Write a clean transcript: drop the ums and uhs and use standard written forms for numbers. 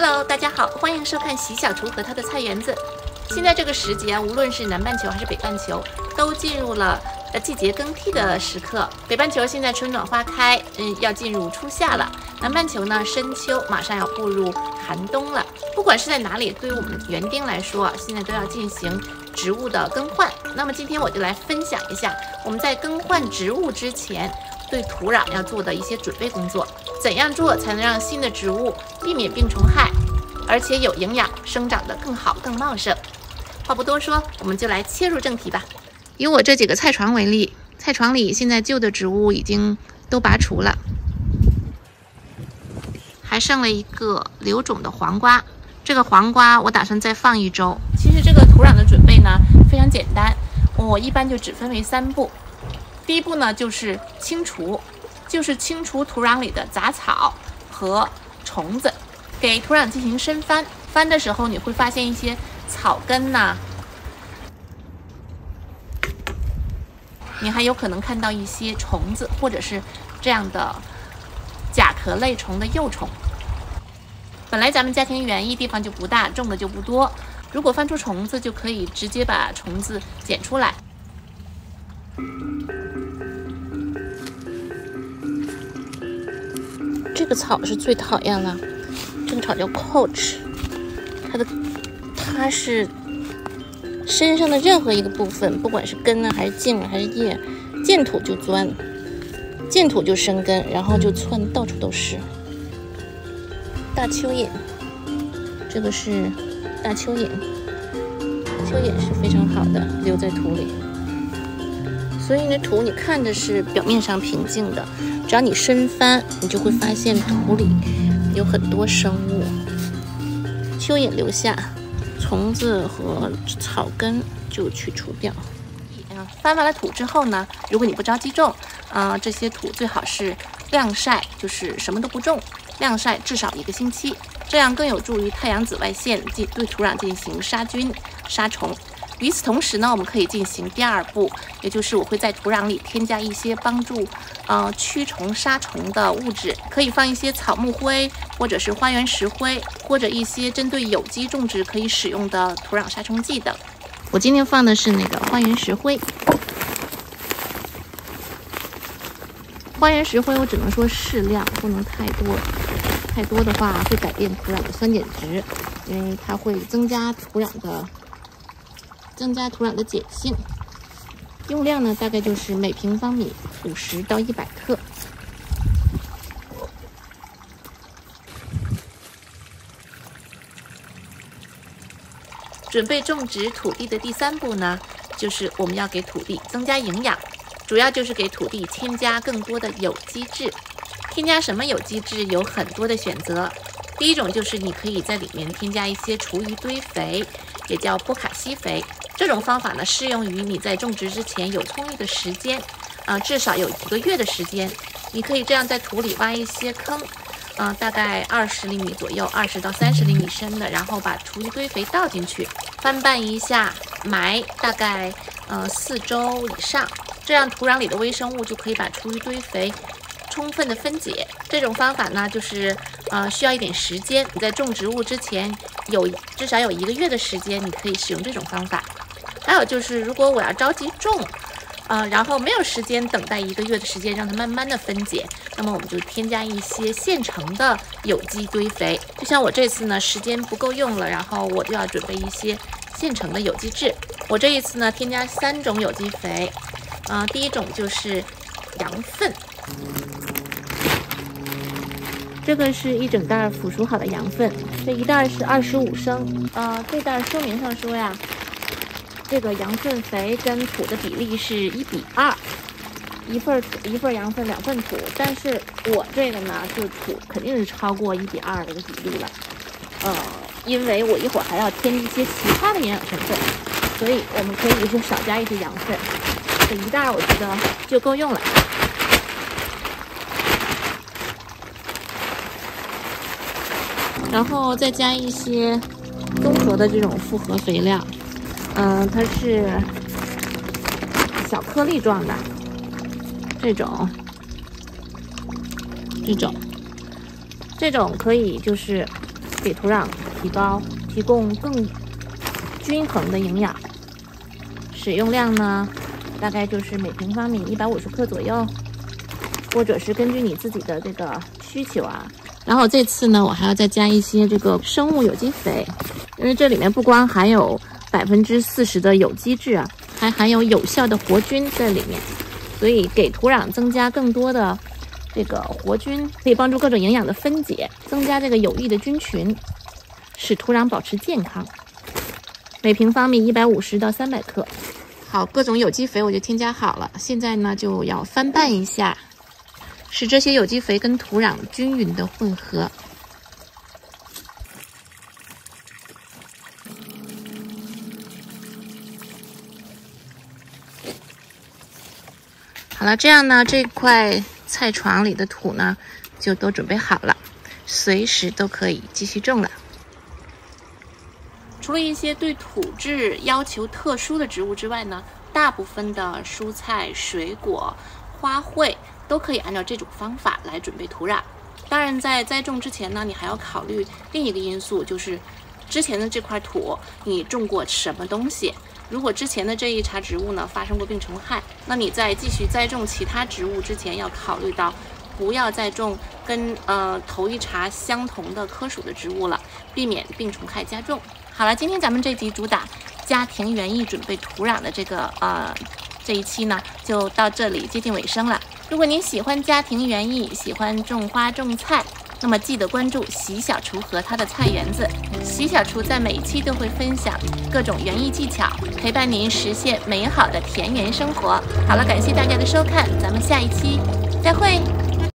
Hello， 大家好，欢迎收看习小厨和他的菜园子。现在这个时节啊，无论是南半球还是北半球，都进入了季节更替的时刻。北半球现在春暖花开，要进入初夏了。南半球呢，深秋，马上要步入寒冬了。不管是在哪里，对于我们园丁来说啊，现在都要进行植物的更换。那么今天我就来分享一下我们在更换植物之前对土壤要做的一些准备工作。怎样做才能让新的植物避免病虫害，而且有营养，生长得更好、更茂盛？话不多说，我们就来切入正题吧。以我这几个菜床为例，菜床里现在旧的植物已经都拔除了，还剩了一个留种的黄瓜。这个黄瓜我打算再放1周。其实这个土壤的准备呢非常简单，我一般就只分为3步。第一步呢就是清除，就是清除土壤里的杂草和虫子，给土壤进行深翻。翻的时候你会发现一些草根呐，你还有可能看到一些虫子，或者是这样的甲壳类虫的幼虫。本来咱们家庭园艺地方就不大，种的就不多，如果翻出虫子，就可以直接把虫子捡出来。这个草是最讨厌了，这个草叫 coach， 它是身上的任何一个部分，不管是根啊还是茎啊还是叶，见土就钻，见土就生根，然后就窜到处都是。大蚯蚓，这个是大蚯蚓，蚯蚓是非常好的，留在土里。所以呢，土你看着是表面上平静的，只要你深翻，你就会发现土里有很多生物。蚯蚓留下，虫子和草根就去除掉。翻完了土之后呢，如果你不着急种，这些土最好是晾晒，就是什么都不种，晾晒至少1个星期，这样更有助于太阳紫外线对土壤进行杀菌、杀虫。与此同时呢，我们可以进行第2步，也就是我会在土壤里添加一些帮助驱虫杀虫的物质，可以放一些草木灰，或者是花园石灰，或者一些针对有机种植可以使用的土壤杀虫剂等。我今天放的是那个花园石灰。花园石灰我只能说适量，不能太多，太多的话会改变土壤的酸碱值，因为它会增加土壤的碱性。用量呢大概就是每平方米50到100克。准备种植土地的第3步呢，就是我们要给土地增加营养，主要就是给土地添加更多的有机质。添加什么有机质有很多的选择，第一种就是你可以在里面添加一些厨余堆肥，也叫波卡西肥。这种方法呢适用于你在种植之前有充裕的时间，至少有1个月的时间。你可以这样在土里挖一些坑，大概20厘米左右，20到30厘米深的，然后把厨余堆肥倒进去，翻拌一下，埋大概4周以上，这样土壤里的微生物就可以把厨余堆肥充分的分解。这种方法呢就是需要一点时间，你在种植物之前至少有1个月的时间，你可以使用这种方法。还有就是如果我要着急种然后没有时间等待1个月的时间让它慢慢的分解，那么我们就添加一些现成的有机堆肥。就像我这次呢时间不够用了，然后我就要准备一些现成的有机质。我这一次呢添加3种有机肥，第一种就是羊粪，这个是1整袋腐熟好的羊粪，这一袋是25升，这袋说明上说呀，这个羊粪肥跟土的比例是1比2，一份羊粪2份土，但是我这个呢，就土肯定是超过1比2这个比例了，因为我一会儿还要添一些其他的营养成分，所以我们可以就少加一些羊粪，这一袋我觉得就够用了。然后再加一些综合的这种复合肥料，它是小颗粒状的，这种可以就是给土壤提供更均衡的营养。使用量呢，大概就是每平方米150克左右，或者是根据你自己的这个需求啊。然后这次呢，我还要再加一些这个生物有机肥，因为这里面不光含有40%的有机质啊，还含有有效的活菌在里面，所以给土壤增加更多的这个活菌，可以帮助各种营养的分解，增加这个有益的菌群，使土壤保持健康。每平方米150到300克。好，各种有机肥我就添加好了，现在呢就要翻拌一下，使这些有机肥跟土壤均匀的混合。好了，这样呢，这块菜床里的土呢就都准备好了，随时都可以继续种了。除了一些对土质要求特殊的植物之外呢，大部分的蔬菜、水果、花卉都可以按照这种方法来准备土壤。当然，在栽种之前呢，你还要考虑另一个因素，就是之前的这块土你种过什么东西。如果之前的这一茬植物呢发生过病虫害，那你在继续栽种其他植物之前，要考虑到不要再种跟头一茬相同的科属的植物了，避免病虫害加重。好了，今天咱们这集主打家庭园艺准备土壤的这一期呢，就到这里接近尾声了。如果您喜欢家庭园艺，喜欢种花种菜，那么记得关注习小厨和他的菜园子。习小厨在每一期都会分享各种园艺技巧，陪伴您实现美好的田园生活。好了，感谢大家的收看，咱们下一期再会。